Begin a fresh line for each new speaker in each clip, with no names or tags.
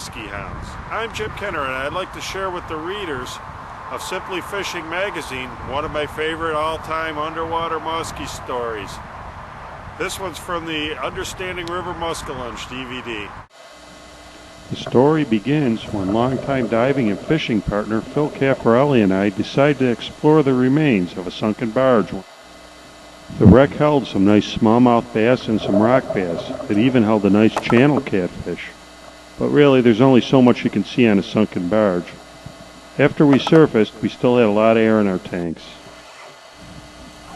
musky hounds. I'm Jim Kenner, and I'd like to share with the readers of Simply Fishing magazine one of my favorite all-time underwater musky stories. This one's from the Understanding River Muskellunge DVD.
The story begins when longtime diving and fishing partner Phil Caffarelli and I decided to explore the remains of a sunken barge. The wreck held some nice smallmouth bass and some rock bass. It even held a nice channel catfish. But really, there's only so much you can see on a sunken barge. After we surfaced, we still had a lot of air in our tanks.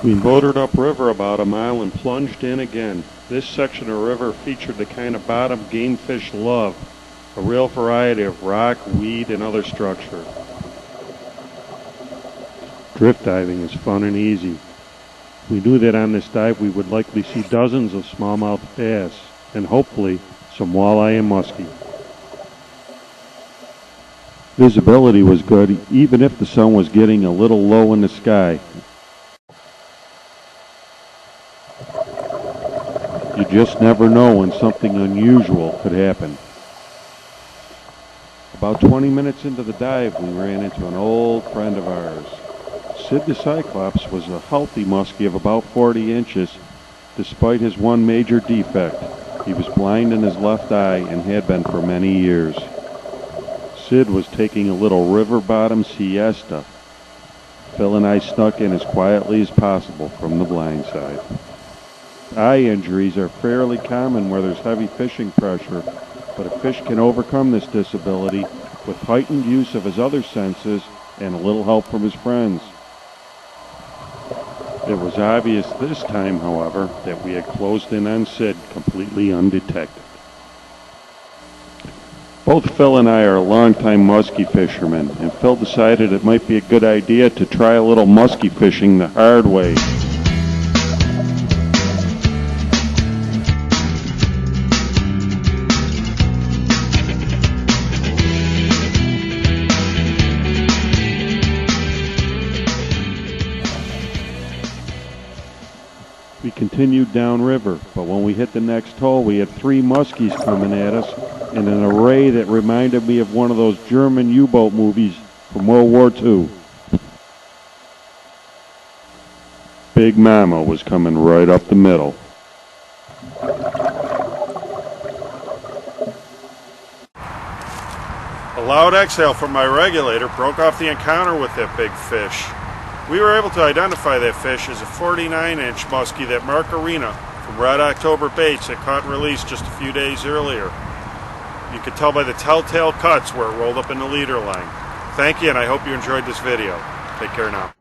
We motored upriver about a mile and plunged in again. This section of river featured the kind of bottom game fish love, a real variety of rock, weed, and other structure. Drift diving is fun and easy. We knew that on this dive we would likely see dozens of smallmouth bass, and hopefully some walleye and muskie. Visibility was good, even if the sun was getting a little low in the sky. You just never know when something unusual could happen. About 20 minutes into the dive, we ran into an old friend of ours. Sid the Cyclops was a healthy muskie of about 40 inches, despite his one major defect. He was blind in his left eye and had been for many years. Sid was taking a little river bottom siesta. Phil and I snuck in as quietly as possible from the blind side. Eye injuries are fairly common where there's heavy fishing pressure, but a fish can overcome this disability with heightened use of his other senses and a little help from his friends. It was obvious this time, however, that we had closed in on Sid completely undetected. Both Phil and I are longtime muskie fishermen, and Phil decided it might be a good idea to try a little muskie fishing the hard way. We continued downriver, but when we hit the next hole, we had 3 muskies coming at us in an array that reminded me of one of those German U-boat movies from World War II. Big Mama was coming right up the middle.
A loud exhale from my regulator broke off the encounter with that big fish. We were able to identify that fish as a 49-inch muskie that Mark Arena from Red October Baits had caught and released just a few days earlier. You could tell by the telltale cuts where it rolled up in the leader line. Thank you, and I hope you enjoyed this video. Take care now.